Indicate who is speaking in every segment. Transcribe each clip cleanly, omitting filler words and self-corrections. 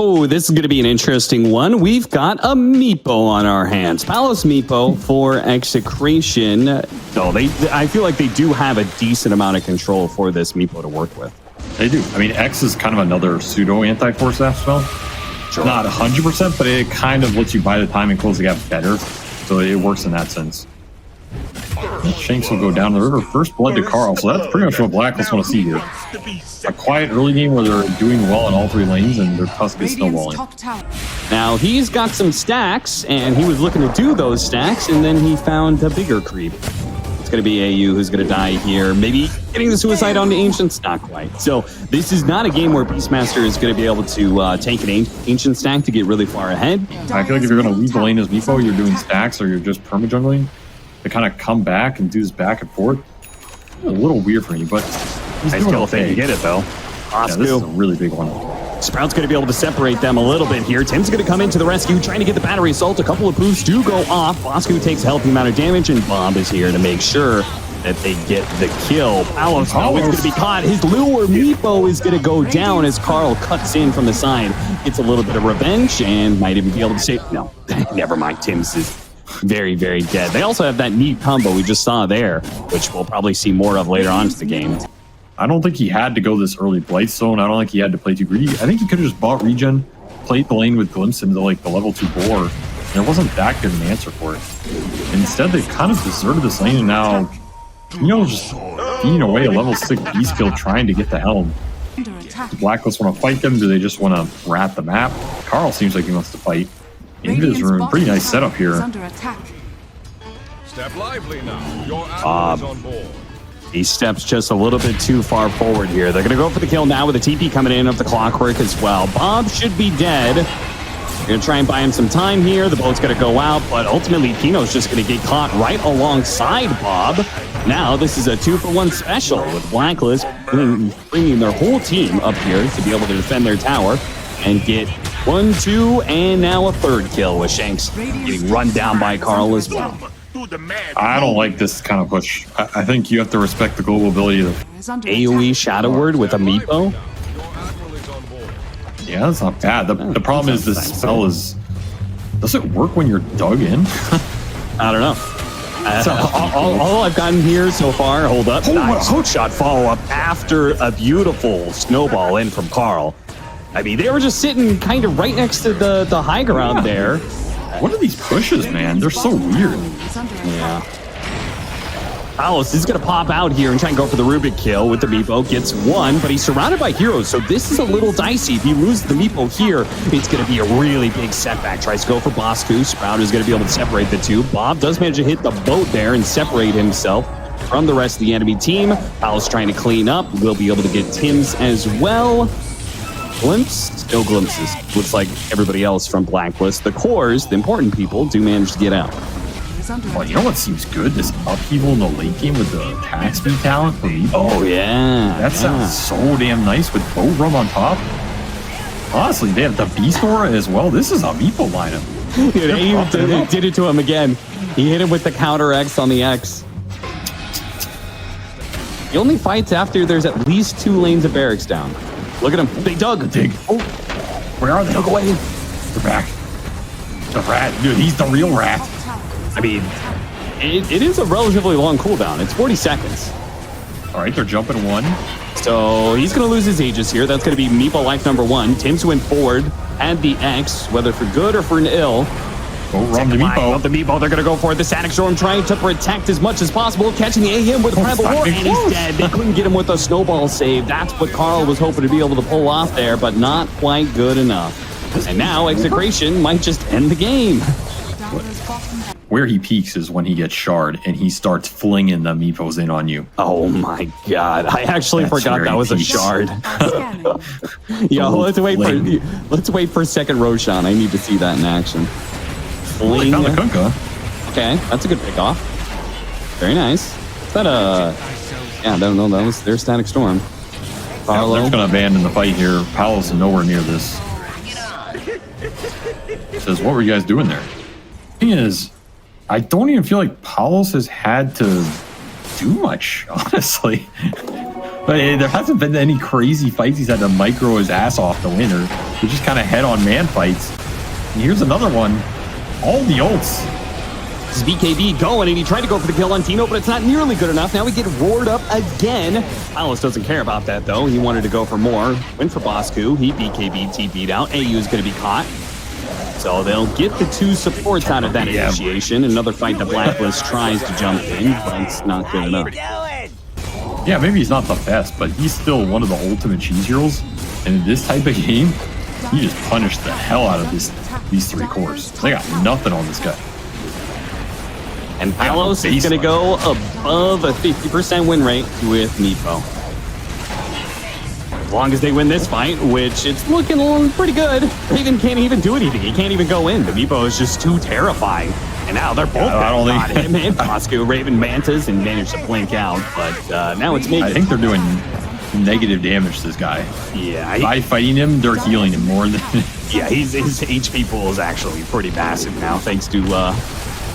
Speaker 1: Oh, this is going to be an interesting one. We've got a Meepo on our hands. Palos Meepo for Execration. No, I feel like they do have a decent amount of control for this Meepo to work with.
Speaker 2: They do. I mean, X is kind of another pseudo anti-force staff spell. Sure. Not 100%, but it kind of lets you buy the time and close the gap better. So it works in that sense. Shanks will go down the river. First blood to Karl. So that's pretty much what Blacklist want to see here. A quiet early game where they're doing well in all three lanes and their Tusk is snowballing.
Speaker 1: Now he's got some stacks and he was looking to do those stacks and then he found a bigger creep. It's going to be eyyou who's going to die here. Maybe getting the suicide on the Ancients, not quite. So this is not a game where Beastmaster is going to be able to take an Ancient stack to get really far ahead.
Speaker 2: I feel like if you're going to leave the lane as Meepo, you're doing stacks or you're just perma-jungling. To kind of come back and do this back and forth. A little weird for me, but he's doing okay.
Speaker 1: You get it though.
Speaker 2: Yeah, this is a really big one.
Speaker 1: Sprout's going to be able to separate them a little bit here. Tim's going to come into the rescue, trying to get the battery assault. A couple of proofs do go off. Bosku takes a healthy amount of damage, and Bob is here to make sure that they get the kill. Palos is going to be caught. His lure Meepo is going to go down as Karl cuts in from the side. Gets a little bit of revenge and might even be able to save. No, never mind. Tim's is very, very dead. They also have that neat combo we just saw there, which we'll probably see more of later on in the game.
Speaker 2: I don't think he had to go this early Blight Zone. I don't think he had to play too greedy. I think he could have just bought regen, played the lane with Glimpse into like the level 2 boar, and it wasn't that good an answer for it. Instead, they kind of deserted this lane, and now Tino just being away a level 6 beast kill trying to get the helm. The Blacklist want to fight them? Do they just want to rat the map? Karl seems like he wants to fight. Into his room. Pretty nice setup here.
Speaker 3: Step lively now. Your ally is on board.
Speaker 1: He steps just a little bit too far forward here. They're going to go for the kill now with the TP coming in of the Clockwork as well. Bob should be dead. They're going to try and buy him some time here. The boat's going to go out, but ultimately Tino's just going to get caught right alongside Bob. Now this is a 2-for-1 special with Blacklist bringing their whole team up here to be able to defend their tower and get 1, 2, and now a third kill with Shanks getting run down by Karl as well.
Speaker 2: I don't like this kind of push. I think you have to respect the global ability of
Speaker 1: AoE Shadow Word with a Meepo.
Speaker 2: Yeah, that's not bad. The problem is this spell is... Does it work when you're dug in?
Speaker 1: I don't know. So all I've gotten here so far, hold up, nice hook shot follow-up after a beautiful snowball in from Karl. I mean, they were just sitting kind of right next to the high ground there.
Speaker 2: What are these pushes, man? They're so weird.
Speaker 1: Yeah. Palos is going to pop out here and try and go for the Rubik kill with the Meepo. Gets one, but he's surrounded by heroes, so this is a little dicey. If he loses the Meepo here, it's going to be a really big setback. Tries to go for Bosku. Sprout is going to be able to separate the two. Bob does manage to hit the boat there and separate himself from the rest of the enemy team. Palos trying to clean up. Will be able to get Tim's as well. Glimpse, still glimpses. Looks like everybody else from Blacklist. The cores, the important people, do manage to get out.
Speaker 2: Well, you know what seems good? This upheaval in the late game with the attack speed talent for Meepo.
Speaker 1: Oh, yeah.
Speaker 2: That sounds so damn nice with Boat Rum on top. Honestly, they have the Beast Aura as well. This is a Meepo lineup.
Speaker 1: Dude, eyyou did it to him again. He hit him with the counter X on the X. He only fights after there's at least 2 lanes of barracks down. Look at him. They dug.
Speaker 2: Dig. Oh, where are they?
Speaker 1: Dug away.
Speaker 2: They're back. The rat. Dude, he's the real rat.
Speaker 1: I mean, it is a relatively long cooldown. It's 40 seconds.
Speaker 2: All right, they're jumping one.
Speaker 1: So he's going to lose his Aegis here. That's going to be Meepo life number 1. Tim's went forward, had the X, whether for good or for an ill.
Speaker 2: Go run the Meepo.
Speaker 1: The Meepo, they're going to go for it. The Static Storm trying to protect as much as possible, catching the AM with Rival War, and he's dead. They couldn't get him with a snowball save. That's what Karl was hoping to be able to pull off there, but not quite good enough. And now Execration might just end the game.
Speaker 2: Where he peaks is when he gets shard and he starts flinging the Meepos in on you.
Speaker 1: Oh my god! I actually forgot that was a shard. Yo, let's wait for second Roshan. I need to see that in action.
Speaker 2: Fling. Found the Kunkka.
Speaker 1: Okay, that's a good pick off. Very nice. Is that a? Yeah, no, that was their Static Storm.
Speaker 2: Carlo. They're just gonna abandon the fight here. Palos is nowhere near this. Says, what were you guys doing there? Thing is, I don't even feel like Palos has had to do much, honestly. But there hasn't been any crazy fights he's had to micro his ass off to win, or they're just kind of head-on man fights. And here's another one. All the ults.
Speaker 1: This is BKB going, and he tried to go for the kill on Tino, but it's not nearly good enough. Now we get roared up again. Palos doesn't care about that, though. He wanted to go for more. Went for Bosku. He BKB TP'd out. eyyou is going to be caught. So they'll get the 2 supports out of that initiation. Another fight that Blacklist tries to jump in, but it's not good enough.
Speaker 2: Yeah, maybe he's not the best, but he's still one of the ultimate cheese heroes. And in this type of game, he just punished the hell out of these 3 cores. They got nothing on this guy.
Speaker 1: And Palos is going to go above a 50% win rate with Meepo. As long as they win this fight, which it's looking pretty good, Raven can't even do anything. He can't even go in. The Meepo is just too terrifying. And now they're both on him and Bosku. Raven mantas and managed to blink out, but now it's me.
Speaker 2: I think they're doing negative damage to this guy.
Speaker 1: Yeah.
Speaker 2: By fighting him, they're healing him more than...
Speaker 1: Yeah, his HP pool is actually pretty massive now, thanks to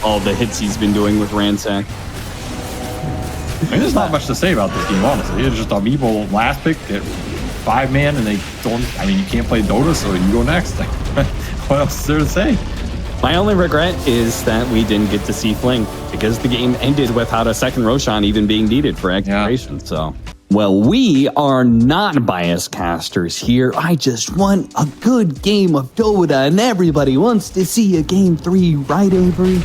Speaker 1: all the hits he's been doing with Ransack.
Speaker 2: I mean, there's not much to say about this game, honestly. It's just Amiibo last pick at 5-man, and they don't... I mean, you can't play Dota, so you go next. What else is there to say?
Speaker 1: My only regret is that we didn't get to see Fling, because the game ended without a second Roshan even being needed for Execration, so... Well, we are not biased casters here. I just want a good game of Dota, and everybody wants to see a game 3, right, Avery?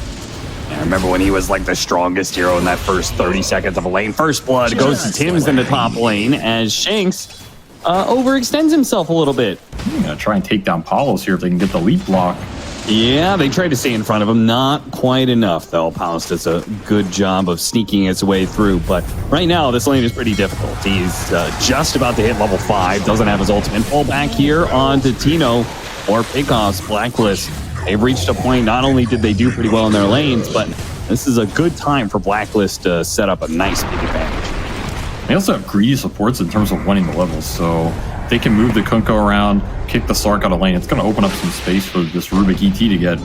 Speaker 1: I remember when he was like the strongest hero in that first 30 seconds of a lane. First blood goes to Tim's in the top lane as Shanks overextends himself a little bit.
Speaker 2: I'm gonna try and take down Palos here if they can get the leap block.
Speaker 1: Yeah, they tried to stay in front of him. Not quite enough, though. Palos does a good job of sneaking his way through. But right now, this lane is pretty difficult. He's just about to hit level 5. Doesn't have his ultimate. Pull back here onto Tino or Pickoff's Blacklist. They've reached a point, not only did they do pretty well in their lanes, but this is a good time for Blacklist to set up a nice big advantage.
Speaker 2: They also have greedy supports in terms of winning the levels, so they can move the Kuku around, kick the Sark out of lane. It's going to open up some space for this Rubik ET to get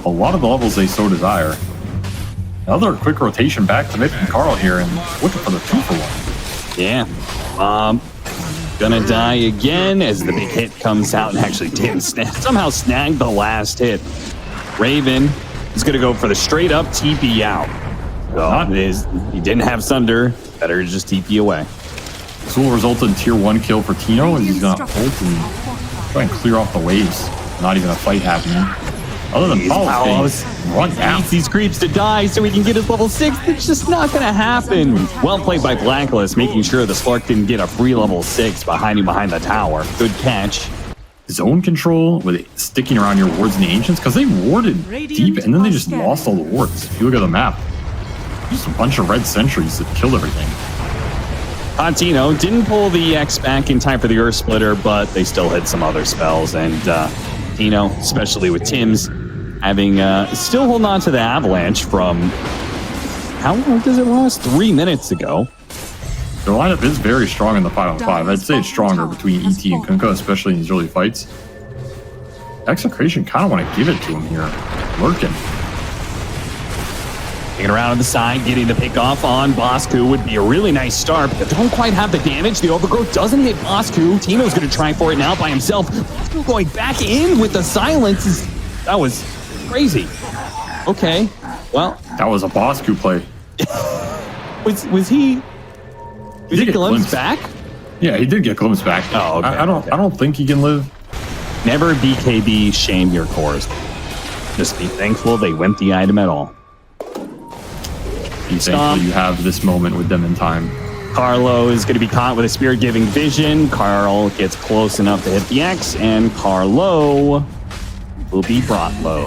Speaker 2: a lot of the levels they so desire. Another quick rotation back to mid from Karl here, and looking for the 2-for-1.
Speaker 1: Yeah. Gonna die again as the big hit comes out, and actually didn't somehow snag the last hit. Raven is gonna go for the straight up TP out. He didn't have Sunder, better just TP away.
Speaker 2: This will result in tier 1 kill for Tino, and he's gonna ult and try and clear off the waves. Not even a fight happening. Other than Palos run down.
Speaker 1: Needs these creeps to die so he can get his level 6. It's just not gonna happen. Well played by Blacklist, making sure the Slark didn't get a free level 6 behind the tower. Good catch.
Speaker 2: Zone control with it sticking around your wards in the Ancients, because they warded deep and then they just lost all the wards. If you look at the map, just a bunch of red sentries that killed everything.
Speaker 1: Tino didn't pull the X back in time for the Earth Splitter, but they still hit some other spells. And Tino, especially with Tim's, having still holding on to the Avalanche from, how long does it last? 3 minutes ago.
Speaker 2: The lineup is very strong in the 5-on-5. I'd say it's stronger between ET and Kuku, especially in these early fights. Execration kind of want to give it to him here. Lurking.
Speaker 1: Taking around on the side, getting the pick off on Bosku would be a really nice start, but they don't quite have the damage. The overgrowth doesn't hit Bosku. Tino's going to try for it now by himself. Bosku going back in with the silence. That was crazy. Okay, well.
Speaker 2: That was a Bosku play.
Speaker 1: Was he... Did he glimpse back?
Speaker 2: Yeah, he did get glimpsed back.
Speaker 1: Oh, okay.
Speaker 2: I don't think he can live.
Speaker 1: Never BKB shame your cores. Just be thankful they went the item at all.
Speaker 2: Be thankful you have this moment with them in time.
Speaker 1: Carlo is going to be caught with a spirit-giving vision. Karl gets close enough to hit the X, and Carlo will be brought low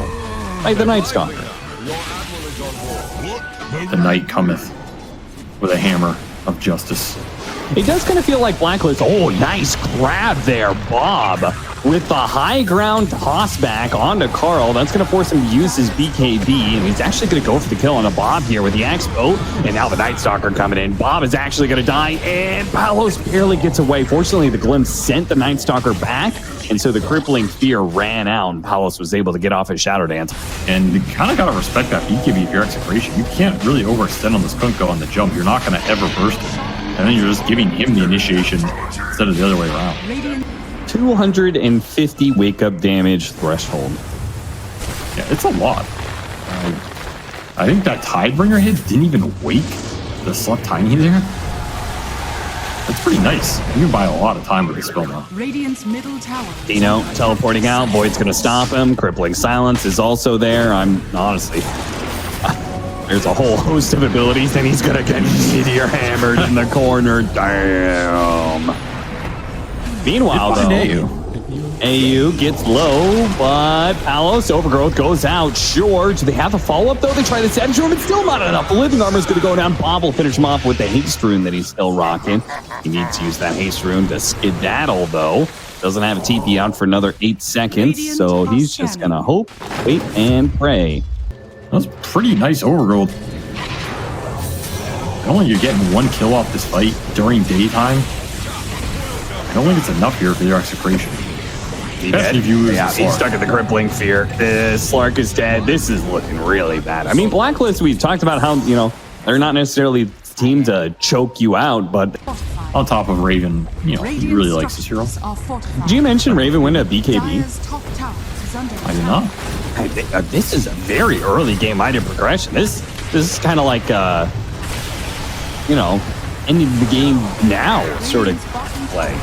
Speaker 1: by the Night Stalker.
Speaker 2: The night cometh with a hammer of justice.
Speaker 1: It does kind of feel like Blacklist. Oh, nice grab there, Bob. With the high ground toss back onto Karl. That's going to force him to use his BKB. And he's actually going to go for the kill on a Bob here with the Axe Boat. And now the Night Stalker coming in. Bob is actually going to die. And Palos barely gets away. Fortunately, the glimpse sent the Night Stalker back. And so the crippling fear ran out. And Palos was able to get off his Shadow Dance.
Speaker 2: And you kind of got to respect that BKB if you're Execration. You can't really overextend on this Kuku on the jump. You're not going to ever burst it. And then you're just giving him the initiation instead of the other way around.
Speaker 1: 250 wake-up damage threshold.
Speaker 2: Yeah, it's a lot. I think that Tidebringer hit didn't even wake the Slut Tiny there. That's pretty nice. You can buy a lot of time with this spell now.
Speaker 4: Radiant's middle tower.
Speaker 1: Tino teleporting out. Void's going to stop him. Crippling Silence is also there. I'm honestly... There's a whole host of abilities, and he's going to get meteor hammered in the corner. Damn. Meanwhile, though, eyyou gets low, but Palos Overgrowth goes out. Sure. Do they have a follow-up, though? They try the Savage Rune. It's still not enough. The Living Armor is going to go down. Bob will finish him off with the Haste Rune that he's still rocking. He needs to use that Haste Rune to skedaddle, though. Doesn't have a TP out for another 8 seconds, so he's just going to hope, wait, and pray.
Speaker 2: That was pretty nice Overgrowth. Not only you're getting 1 kill off this fight during daytime, I don't think it's enough here for your Execration. Especially if you lose
Speaker 1: he's stuck in the crippling fear. Slark is dead. This is looking really bad. I mean, Blacklist, we talked about how, you know, they're not necessarily the team to choke you out, but
Speaker 2: on top of Raven, you know, he really likes this hero.
Speaker 1: Did you mention Raven went to BKB?
Speaker 2: I did not.
Speaker 1: I think, this is a very early game item progression. This is kind of like, you know, ending the game now sort of play.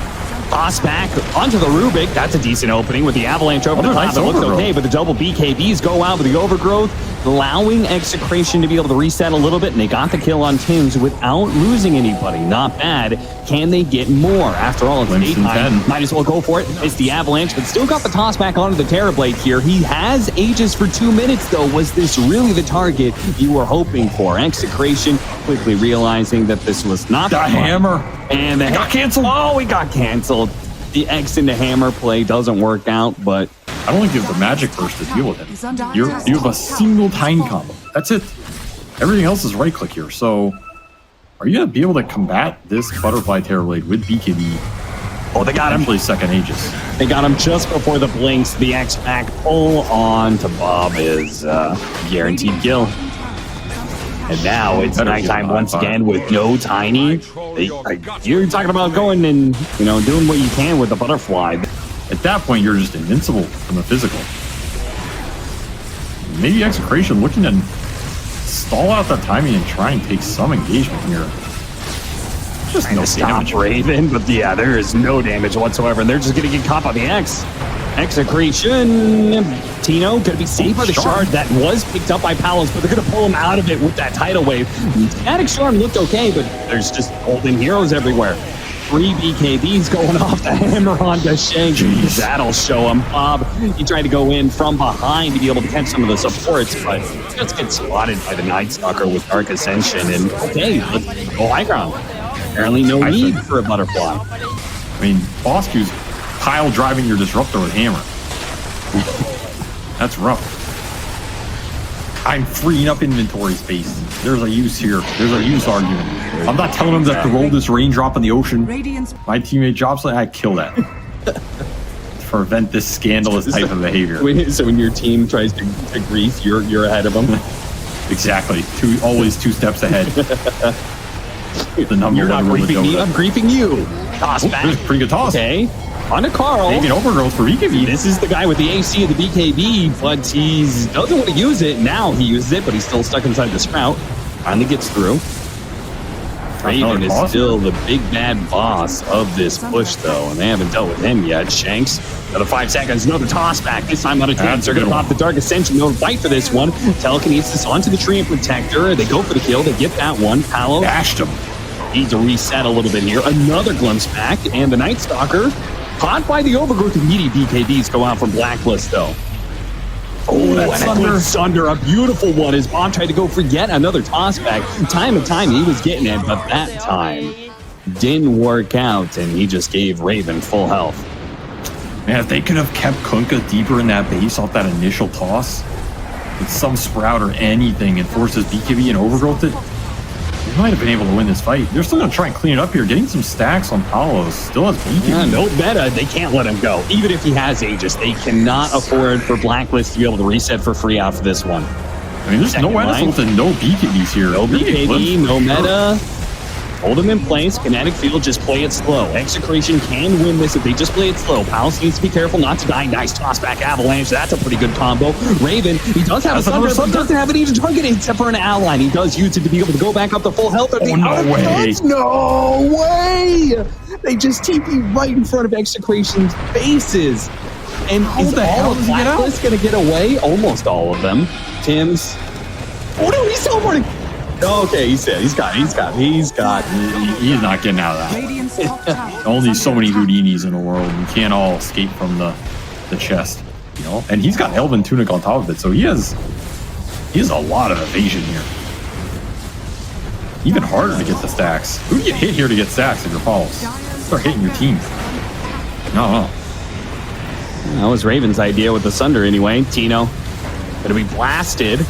Speaker 1: Toss back onto the Rubik. That's a decent opening with the Avalanche over the top. It looks okay, but the double BKBs go out with the Overgrowth, allowing Execration to be able to reset a little bit, and they got the kill on Tims without losing anybody. Not bad. Can they get more? After all, it's daytime. Might as well go for it. It's the Avalanche, but still got the toss back onto the Terrorblade here. He has Aegis for 2 minutes, though. Was this really the target you were hoping for? Execration quickly realizing that this was not
Speaker 2: the hammer.
Speaker 1: And the
Speaker 2: got canceled.
Speaker 1: Oh, he got canceled. The X into hammer play doesn't work out, but
Speaker 2: I don't think you have the magic burst to deal with him. You have a single time combo. That's it. Everything else is right click here. So are you going to be able to combat this Butterfly Terrorblade with BKB?
Speaker 1: Oh, they got him.
Speaker 2: Actually, second Aegis.
Speaker 1: They got him just before the blinks. The X back pull on to Bob is guaranteed kill. And now it's nighttime once again with no Tiny. You're talking about going and, you know, doing what you can with the Butterfly.
Speaker 2: At that point, you're just invincible from the physical. Maybe Execration looking to stall out that timing and try and take some engagement here. Just no damage.
Speaker 1: Raven, but yeah, there is no damage whatsoever, and they're just going to get caught by the X. Execration. Tino going to be saved by the shard that was picked up by Palos, but they're going to pull him out of it with that tidal wave. Static Shard looked okay, but there's just golden heroes everywhere. 3 BKBs going off the hammer onto Shanks. That'll show him. Bob, he tried to go in from behind to be able to catch some of the supports, but just gets spotted by the Night Stalker with Dark Ascension. And okay, let's go high ground. Apparently no need for a Butterfly.
Speaker 2: I mean, Boss Q's pile driving your Disruptor with hammer. That's rough. I'm freeing up inventory space. There's a use here. There's a use argument. I'm not telling him that to roll this raindrop in the ocean. My teammate drops it, I kill that. To prevent this scandalous type of behavior.
Speaker 1: So when your team tries to grease, you're ahead of them?
Speaker 2: Exactly. Always 2 steps ahead. The number
Speaker 1: you're not griefing me, I'm griefing you. Toss back.
Speaker 2: Pretty good toss.
Speaker 1: Okay. On to Karl.
Speaker 2: Maybe an Overgrowth for BKB.
Speaker 1: This is the guy with the AC of the BKB, but he doesn't want to use it. Now he uses it, but he's still stuck inside the Sprout. Finally gets through. Raven is still the big bad boss of this push, though, and they haven't dealt with him yet. Shanks, another 5 seconds, another toss back. This time out of chance. They're going to pop the Dark Ascension. No fight for this one. Telekinesis onto the Tree and Protector. They go for the kill. They get that one. Palos
Speaker 2: dashed him.
Speaker 1: Need to reset a little bit here. Another glimpse back, and the Night Stalker caught by the Overgrowth. Immediate BKBs go out from Blacklist, though. Oh, that's Sunder, a beautiful one as Bob tried to go for yet another toss back. Time and time he was getting it, but that time didn't work out, and he just gave Raven full health.
Speaker 2: Man, if they could have kept Kunkka deeper in that base off that initial toss with some Sprout or anything and forced his BKB and Overgrowth it, they might have been able to win this fight. They're still going to try and clean it up here. Getting some stacks on Palos. Still has BKB.
Speaker 1: Yeah, no meta. They can't let him go. Even if he has Aegis, they cannot afford for Blacklist to be able to reset for free out for this one.
Speaker 2: I mean, there's no Edisult and no BKBs here.
Speaker 1: No BKB, no meta. Hold him in place. Kinetic Field, just play it slow. Execration can win this if they just play it slow. Palos needs to be careful not to die. Nice toss back Avalanche. That's a pretty good combo. Raven, he does have a Thunder, but doesn't have any to target except for an ally. He does use it to be able to go back up to full health.
Speaker 2: Oh, no way.
Speaker 1: No way! They just TP right in front of Execration's faces. And is all of Blacklist going to get away? Almost all of them. Tim's. Oh no, he's teleporting. Okay, he's got. He's
Speaker 2: not getting out of that. Only so many Houdinis in the world. You can't all escape from the chest, you know. And he's got Elven Tunic on top of it, so he has a lot of evasion here. Even harder to get the stacks. Who do you hit here to get stacks if you're Palos? Start hitting your team. No.
Speaker 1: That was Raven's idea with the Sunder anyway. Tino gonna be blasted.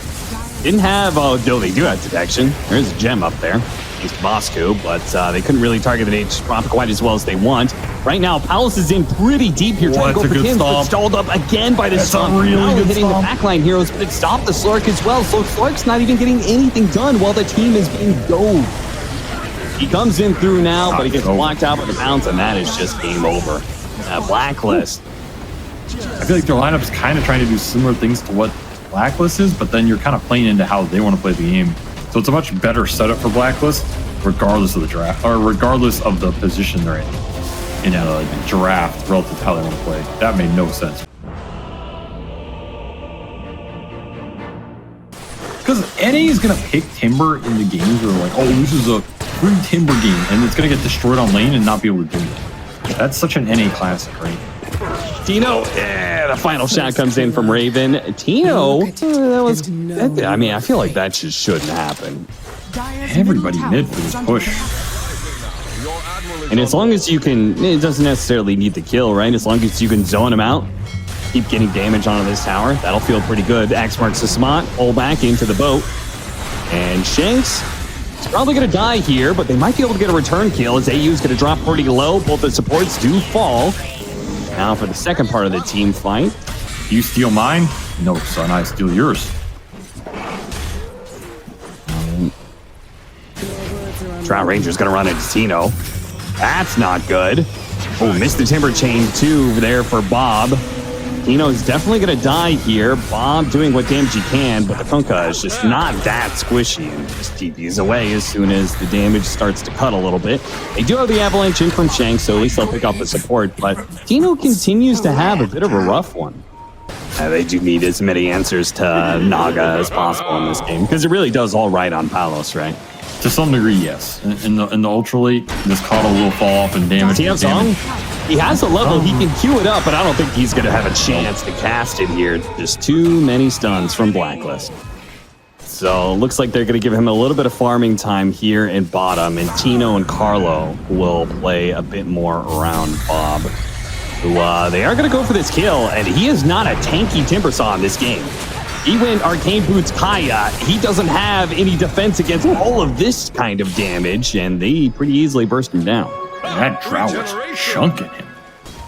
Speaker 1: Didn't have, no, they do have detection. There's a gem up there. Thanks to Bosku, but they couldn't really target the H prop quite as well as they want. Right now, Palos is in pretty deep here, trying to go for Tim, but stalled up again by the stomp. Really hitting the backline heroes, but it stopped the Slark as well. So Slark's not even getting anything done while the team is being dove. He comes in through now, but he gets blocked out by the bounce, and that is just game over. Blacklist.
Speaker 2: I feel like their lineup is kind of trying to do similar things to what Blacklist is, but then you're kind of playing into how they want to play the game. So it's a much better setup for Blacklist, regardless of the draft, or regardless of the position they're in a draft relative to how they want to play. That made no sense. Because NA is going to pick Timber in the games where like, oh, this is a free Timber game, and it's going to get destroyed on lane and not be able to do it. That's such an NA classic, right?
Speaker 1: Tino, the final shot comes in from Raven. Tino, I mean, I feel like that just shouldn't happen.
Speaker 2: Everybody mid for this push.
Speaker 1: And as long as you can, it doesn't necessarily need the kill, right? As long as you can zone him out, keep getting damage onto this tower, that'll feel pretty good. X marks the spot, pull back into the boat. And Shanks is probably going to die here, but they might be able to get a return kill as eyyou's going to drop pretty low. Both the supports do fall. Now for the second part of the team fight.
Speaker 2: You steal mine? No, son, I steal yours.
Speaker 1: Trout Ranger's gonna run into Tino. That's not good. Oh, missed the Timber Chain too there for Bob. Tino's definitely gonna die here. Bob doing what damage he can, but the Kunkka is just not that squishy and just TPs away as soon as the damage starts to cut a little bit. They do have the Avalanche in from Shanks, so at least they'll pick up the support, but Tino continues to have a bit of a rough one. They do need as many answers to Naga as possible in this game, because it really does all right on Palos, right?
Speaker 2: To some degree, yes. In the ultra late, this Carlo will fall off and damage.
Speaker 1: He has a level, he can queue it up, but I don't think he's going to have a chance to cast it here. Just too many stuns from Blacklist. So looks like they're going to give him a little bit of farming time here in bottom, and Tino and Carlo will play a bit more around Bob, who they are going to go for this kill, and he is not a tanky Timbersaw in this game. He went Arcane Boots Kaya. He doesn't have any defense against all of this kind of damage, and they pretty easily burst him down.
Speaker 2: That Drow was chunking him.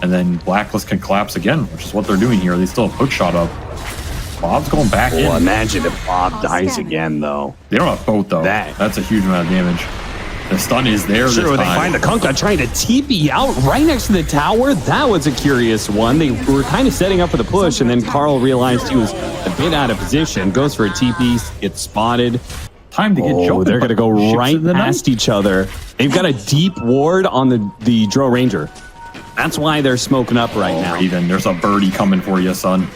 Speaker 2: And then Blacklist can collapse again, which is what they're doing here. They still have hook shot up. Bob's going back in.
Speaker 1: Imagine if Bob dies again, though.
Speaker 2: They don't have boat, though. That's a huge amount of damage. The stun is there this time.
Speaker 1: They find the Kunkka trying to TP out right next to the tower. That was a curious one. They were kind of setting up for the push, and then Karl realized he was a bit out of position. Goes for a TP, gets spotted.
Speaker 2: Time to get jumped.
Speaker 1: They're going to go right past each other. They've got a deep ward on the Drow Ranger. That's why they're smoking up right now.
Speaker 2: Raven, there's a birdie coming for you, son.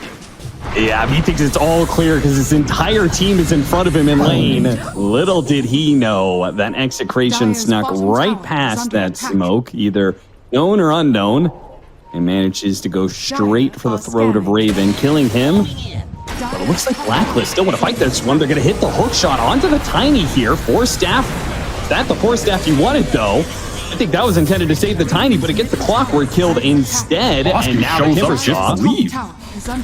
Speaker 1: Yeah, he thinks it's all clear because his entire team is in front of him in lane. Little did he know that Execration snuck right past that smoke, either known or unknown, and manages to go straight for the throat of Raven, killing him. But it looks like Blacklist still want to fight this one. They're going to hit the hook shot onto the Tiny here. 4 staff. Is that the 4 staff you wanted, though? I think that was intended to save the Tiny, but it gets the Clockwork killed instead.
Speaker 2: Bosky
Speaker 1: and now
Speaker 2: shows
Speaker 1: the
Speaker 2: up just to leave.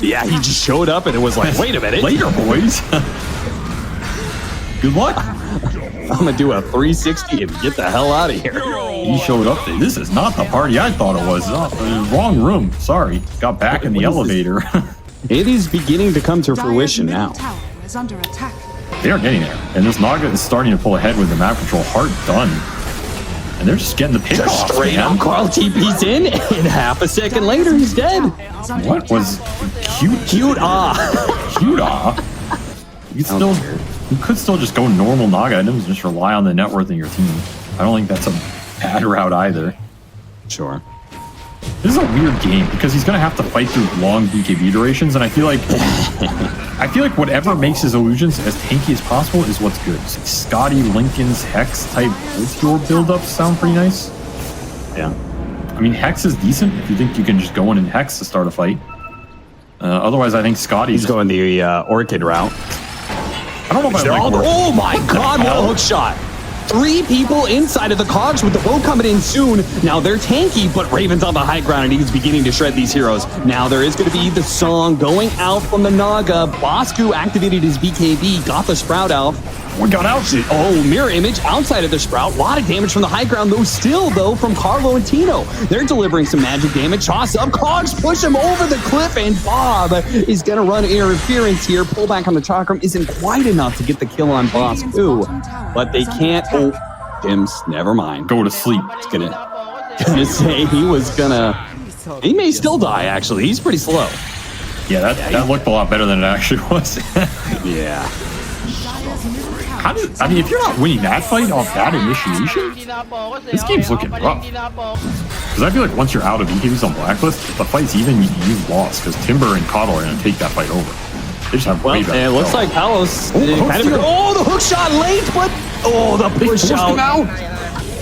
Speaker 1: Yeah, he just showed up and it was like, wait a minute.
Speaker 2: Later, boys. Good luck.
Speaker 1: I'm going to do a 360 and get the hell out of here.
Speaker 2: He showed up. This is not the party I thought it was. Oh, wrong room. Sorry. Got back in the elevator.
Speaker 1: It is beginning to come to fruition now.
Speaker 2: They are getting there. And this Naga is starting to pull ahead with the map control. Hard done. And they're just getting the pick off.
Speaker 1: Straight up, Karl TP's in, and half a second later, he's dead.
Speaker 2: What was cute?
Speaker 1: Cute
Speaker 2: Cute you could still just go normal Naga items and just rely on the net worth in your team. I don't think that's a bad route either.
Speaker 1: Sure.
Speaker 2: This is a weird game because he's gonna have to fight through long BKB durations, and I feel like whatever makes his illusions as tanky as possible is what's good. So Scotty, Lincoln's Hex type with your build-ups sound pretty nice.
Speaker 1: Yeah.
Speaker 2: I mean, Hex is decent if you think you can just go in and Hex to start a fight. Otherwise, I think Scotty's
Speaker 1: going the Orchid route.
Speaker 2: I don't know if I like
Speaker 1: oh my God, what a hook shot. 3 people inside of the cogs with the bow coming in soon. Now they're tanky, but Raven's on the high ground and he's beginning to shred these heroes. Now there is going to be the song going out from the Naga. Bosku activated his BKB, got the Sprout out.
Speaker 2: We got out.
Speaker 1: Oh, mirror image outside of the Sprout. A lot of damage from the high ground, though, still, though, from Carlo and Tino. They're delivering some magic damage. Toss up. Cogs push him over the cliff, and Bob is going to run interference here. Pull back on the Chakram isn't quite enough to get the kill on Bosku, but they can't. Oh, Tim's, never mind.
Speaker 2: Go to sleep.
Speaker 1: It's gonna say he was gonna. He may still die, actually. He's pretty slow.
Speaker 2: Yeah, that looked a lot better than it actually was.
Speaker 1: Yeah.
Speaker 2: I mean, if you're not winning that fight off that initiation, this game's looking rough. Because I feel like once you're out of BKBs on Blacklist, if the fight's even, you've lost. Because Timber and Karl are going to take that fight over. They just have way better.
Speaker 1: It looks like Palos. The hook shot late, but the push out.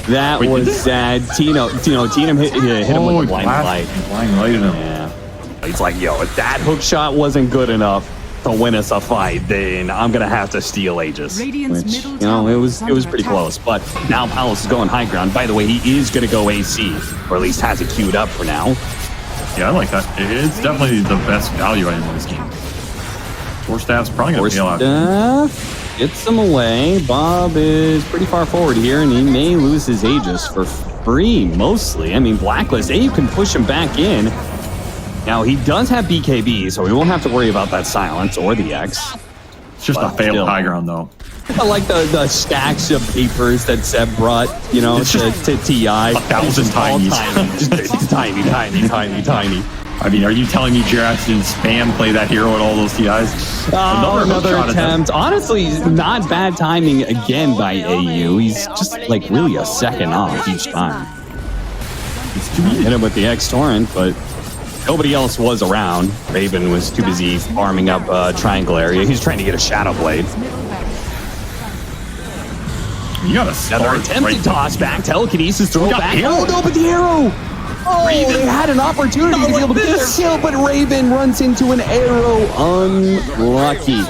Speaker 1: That was sad. Tino hit him with a blind light.
Speaker 2: Blind lighted him.
Speaker 1: Yeah. He's like, yo, if that hook shot wasn't good enough to win us a fight, then I'm gonna have to steal Aegis. Which, it was pretty close. But now Palos is going high ground. By the way, he is gonna go AC, or at least has it queued up for now.
Speaker 2: Yeah, I like that. It's definitely the best value item in this game. Force Staff's probably gonna bail out.
Speaker 1: Gets him away. Bob is pretty far forward here, and he may lose his Aegis for free, mostly. I mean, Blacklist, you can push him back in. Now, he does have BKB, so we won't have to worry about that silence or the X.
Speaker 2: It's just a failed high ground, though.
Speaker 1: I like the stacks of papers that Seb brought, to TI.
Speaker 2: 1,000 tinies.
Speaker 1: Just tiny.
Speaker 2: I mean, are you telling me Jirax didn't spam play that hero at all those TIs?
Speaker 1: Another attempt. Honestly, not bad timing again by eyyou. He's just like really a second off each time. Hit him with the X Torrent, but nobody else was around. Raven was too busy farming up triangle area. He's trying to get a Shadow Blade.
Speaker 2: You got
Speaker 1: another attempted toss back. Telekinesis throw back. Oh no, but the arrow! Oh, Raven. They had an opportunity to be able to get their kill, but Raven runs into an arrow. Unlucky.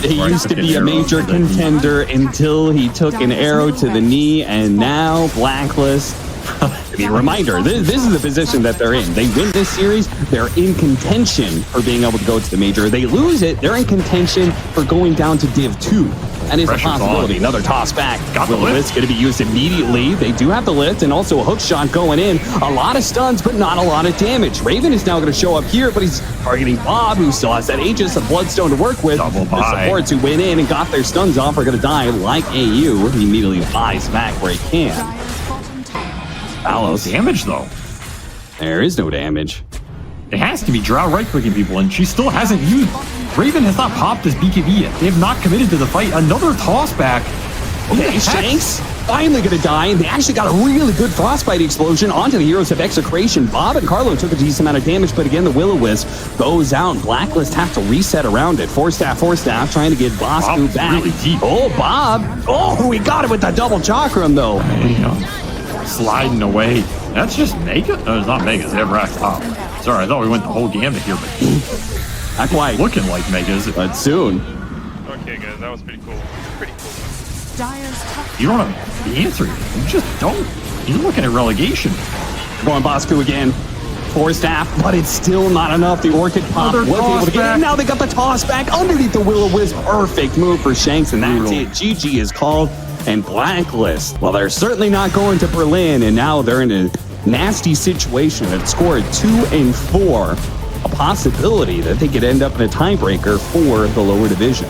Speaker 1: He used to be a major contender until he took an arrow to the knee, and now Blacklist. I mean, reminder, this is the position that they're in. They win this series, they're in contention for being able to go to the major. They lose it, they're in contention for going down to Div 2. That is a possibility. Another toss back. It's going to be used immediately. They do have the lift and also a hook shot going in. A lot of stuns, but not a lot of damage. Raven is now going to show up here, but he's targeting Bob, who still has that Aegis, a Bloodstone to work with. The supports who went in and got their stuns off are going to die like eyyou. He immediately buys back where he can. Palos.
Speaker 2: Damage, though.
Speaker 1: There is no damage.
Speaker 2: It has to be Drow right-clicking people, and she still hasn't used... Raven has not popped his BKB yet. They have not committed to the fight. Another toss back.
Speaker 1: Okay, Shanks finally going to die, and they actually got a really good Frostbite explosion onto the heroes of Execration. Bob and Carlo took a decent amount of damage, but again, the Will-O-Wisp goes out. Blacklist have to reset around it. Four staff, trying to get Bosku back.
Speaker 2: Really deep.
Speaker 1: Oh, Bob. Oh, we got it with the double chakram, though.
Speaker 2: Sliding away. That's just Mega? No, it's not Mega. It's Everrack top. Sorry, I thought we went the whole gambit here, but
Speaker 1: not quite.
Speaker 2: Looking like Megas,
Speaker 1: but soon.
Speaker 4: Okay, guys, that was pretty cool.
Speaker 2: You don't have the answer. You just don't. You're looking at relegation.
Speaker 1: Come on, Bosku again. Four staff, but it's still not enough. The Orchid pop was able to get in. Now they got the toss back underneath the Will-O-Wisp. Perfect move for Shanks, and that's it. GG is called. And Blacklist, well, they're certainly not going to Berlin, and now they're in a nasty situation. It scored 2 and 4. A possibility that they could end up in a tiebreaker for the lower division.